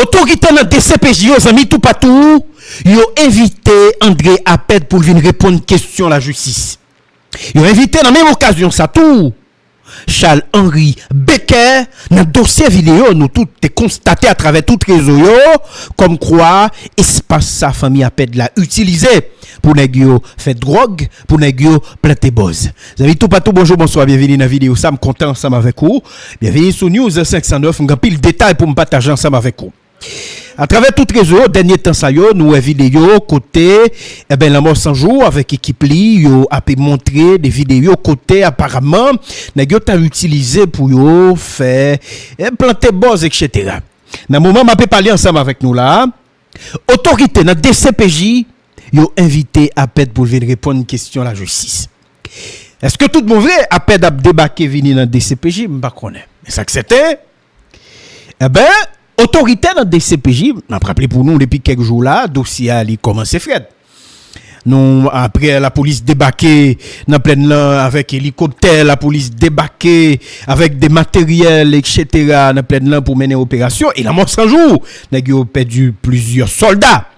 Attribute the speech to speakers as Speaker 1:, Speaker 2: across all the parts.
Speaker 1: Autorité dans DCPJ, yo amis tout partout, yo invité André Aped pour venir répondre question à la justice. Yo invité dans la même occasion ça tout. Charles-Henri Becker, dans le dossier vidéo, nous tout est constaté à travers tout réseau, comme quoi, espace sa famille Aped l'a utilisé pour négio faire drogue, pour négio planter buzz. Vous avez tout partout, bonjour, bonsoir, bienvenue dans la vidéo, ça me content ensemble avec vous. Bienvenue sur News 509, on a pile détail pour me partager ensemble avec vous. À travers tout réseau, dernier temps ça yo, nous vidéo côté la mort sans jour avec équipe li yo a pu montrer des vidéos côté apparemment nèg yo t'a utilisé pour yo faire planter buzz etc. Dans moment m'a parler ensemble avec nous là, autorité dans DCPJ yo invité Aped pour venir répondre une question à la justice. Est-ce que tout bon vrai Aped a débarqué venir dans DCPJ, m'pas connaît. Mais ça que c'était autorité dans DCPJ, m'a rappelé pour nous depuis quelques jours là, dossier a commencé Fred. Nous après la police débarqué dans pleine là avec hélicoptère, la police débarqué avec des matériels etc. dans pleine là pour mener opération et la mort sans jour, nèg yo perdu plusieurs soldats.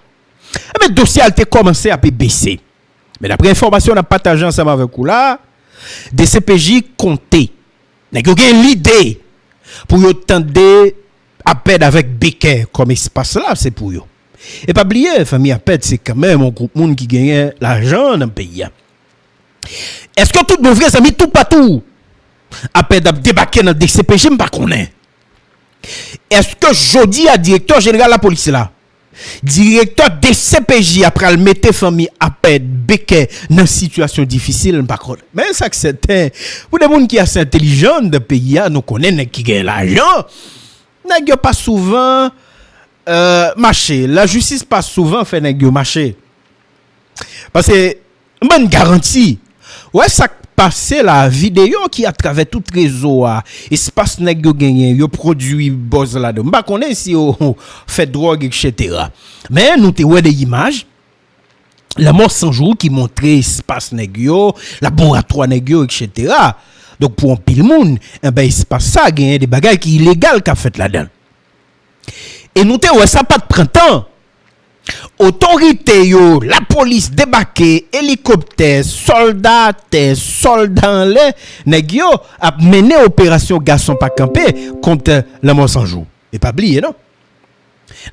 Speaker 1: Mais le dossier a été commencé à baisser. Mais d'après information on a partagé ensemble avec vous là, DCPJ compté. Nèg yo gen l'idée pour yo tendre Aped avec Becker comme espace là, c'est pour eux. Et pas oublier, famille Aped, c'est quand même un groupe monde qui gagne l'argent dans le pays. Est-ce que tout nos vrais amis, tout partout, Aped a débarqué dans le DCPJ, je ne connais pas. Est-ce que jeudi, à directeur général de la police là, directeur DCPJ après le mettre famille Aped, Becker dans une situation difficile, je ne connais pas. Mais ça que c'était, pour des gens qui sont assez intelligents dans le pays, nous connaissons qui gagne l'argent. Nèg yo pas souvent marché, la justice pas souvent fait nèg yo marché. Parce que bonne garantie. Ouais ça passé la vidéo qui à travers tout réseau espace nèg yo gagné, yo produit buzz là-dedans. M'pa connait si yo fait drogue etc. Mais nous te ouais des images la mort sans jour qui montrait espace nèg yo, laboratoire nèg yo etc. Donc pour un pile monde, c'est pas ça gagner des bagages qui illégal qu'a fait là-dedans. Et nous te ouais ça pas de printemps. Autorité yo, la police débarqué, hélicoptère, soldats en l'air, nèg yo a mené opération garçon pas camper contre la mort sans jour. Et pas oublier non.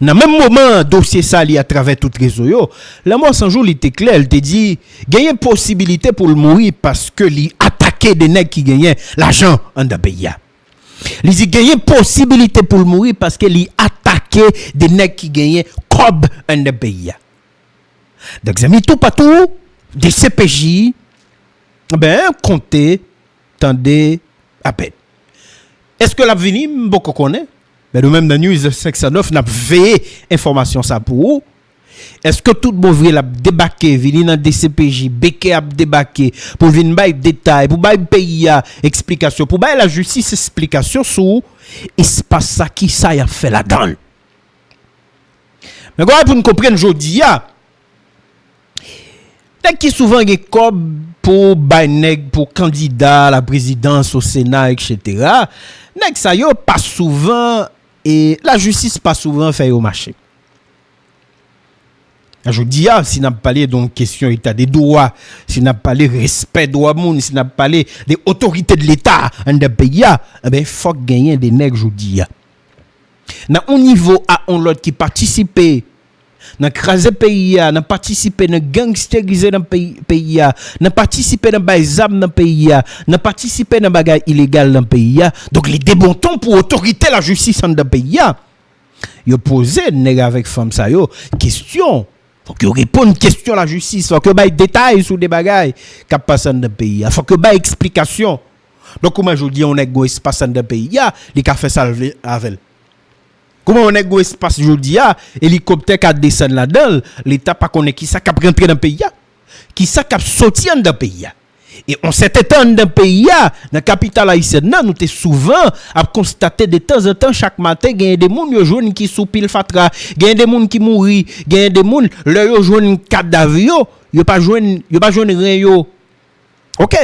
Speaker 1: Dans le même moment, dossier sali à travers tout réseau yo, la mort sans jour il était clair, il te dit gagner possibilité pour le mourir parce que li attaquer des nèg qui gagnent l'argent en da pays. Il dit gagner possibilité pour le mourir parce que li attaquer des nèg qui gagnent cob en da pays. Donc amis tout partout des CPJ compter tendez à peine. Est-ce que l'avenir beaucoup connaît? Mais nous même dans News 509 n'a veillé information ça pour vous. Est-ce que tout bon vrai l'a débarqué venir dans DCPJ Becker a débarqué pour venir bailler détail pour bailler pays explication pour bailler la justice explication sur espace ça qui ça y a fait là-dedans. Mais pour nous comprendre aujourd'hui qui souvent gen comme pour bailler pour candidat à la présidence au Sénat etc. Nèg ça yo pas souvent et la justice pas souvent fait au marché. Je dis si n'a parlé donc question état des droits, si n'a parlé respect droit monde, si n'a parlé des autorités de l'état en de pays faut gagner des nèg je dis. Dans un niveau à on l'autre qui participer dans craser pays dans participer dans gangsteriser dans pays dans participer dans baizam dans pays dans participer dans bagay illégal dans pays donc les débontons pour autorité la justice dans pays yo poser nèg avec femme ça yo question faut que répondre question à la justice faut que bail détail sur des bagay qui passe dans pays faut que bail explication donc comment je dis on est go espace dans pays les ka fait ça avec. Comment on est go espace jodi hélicoptère qui descend là-dedans, l'état pas connaît qui ça qui rentrer dans pays qui ça qui sorti dans pays et on s'était temps dans pays dans capitale haïtienne nous t'es souvent à constater de temps en temps chaque matin gagne des monde yo joine qui sous pile fatra, gagne des monde qui mouri, gagne des monde leur yo joine cadavre yo pas joine rien yo. OK.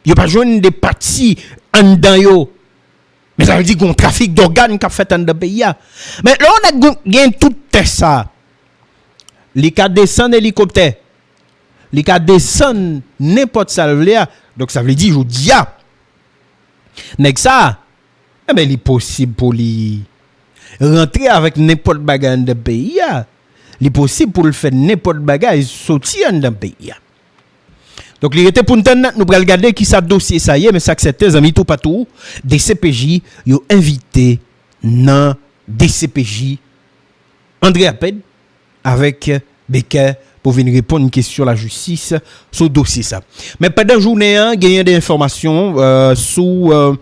Speaker 1: Yo pas joine des parties en dedans yo. Mais ça veut dire qu'on trafic d'organes qui a fait dans le pays. Mais là, on a gagné tout ça. Les cas descendent hélicoptère. Les cas descendent n'importe ça. Donc ça veut dire, je dis, nèg ça, eh ben, il est possible pour lui rentrer avec n'importe bagarre dans le pays. Il est possible pour le faire n'importe bagarre et sortir dans le pays. Donc, il était pour nous regarder qui ça dossier ça y est, mais ça que c'était, amis, tout partout, des CPJ, ils ont invité dans des CPJ André Appel avec Becker pour venir répondre à une question de la justice sur le dossier ça. Mais pendant la journée, il y a des informations sur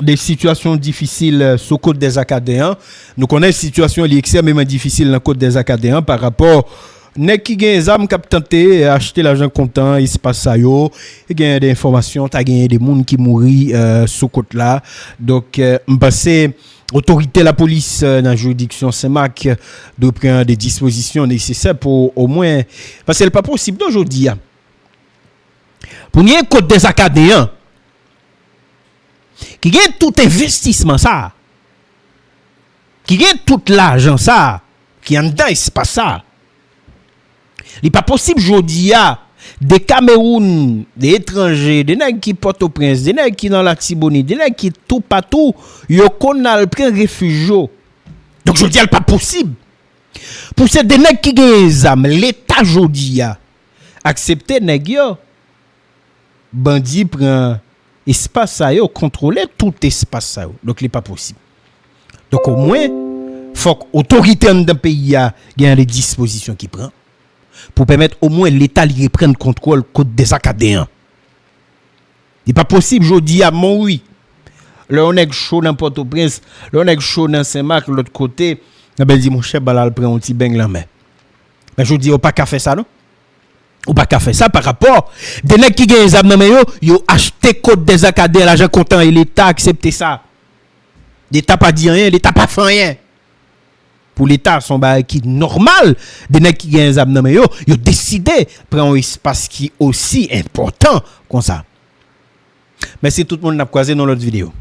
Speaker 1: des situations difficiles sur côte des Acadéens. Nous connaissons une situation extrêmement difficile dans la côte des Acadéens par rapport nek qui gagne zam qui tenté acheter l'argent comptant il se passe ça yo il gagne des informations t'as gagné des monde qui mourit sous côte là donc m'passé autorité la police dans la juridiction Saint-Marc de prendre des dispositions nécessaires pour au moins parce que c'est pas possible d'aujourd'hui pour y côte des Acadéens qui gagne tout investissement ça qui gagne tout l'argent ça qui en dedans il se passe ça. Il n'est pas possible aujourd'hui des Cameroun, des étrangers, des nègres qui portent au prince, des nègres qui dans la Tibonite, des nègres qui tout partout, yo connal prend refuge. Donc je dis c'est pas possible. Pour ces des nègres qui gagnent des armes, l'état aujourd'hui accepter nègres bandi prend espace ça yo contrôler tout espace ça. Donc il n'est pas possible. Donc au moins faut que l'autorité dans le pays gagne des dispositions qui prend pour permettre au moins l'État de reprendre contrôle des Acadéens. Il n'est pas possible, je dis à mon oui. Là, on est chaud dans Port-au-Prince, là, on est chaud dans Saint-Marc, l'autre côté, on dit mon chef, il prend un petit bain la main. Mais je dis, on n'a pas qu'à faire ça, non? On n'a pas qu'à faire ça par rapport. Des nègres qui gagnent les âmes, ils ont acheté côte des Acadéens, l'argent comptant et l'État a accepté ça. L'État n'a pas dit rien, l'État n'a pas fait rien. Pour l'État, son bail qui normal, des nègres qui gagnent les âmes, ils ont décidé de prendre un espace qui est aussi important comme ça. Merci tout le monde qui a croisé dans l'autre vidéo.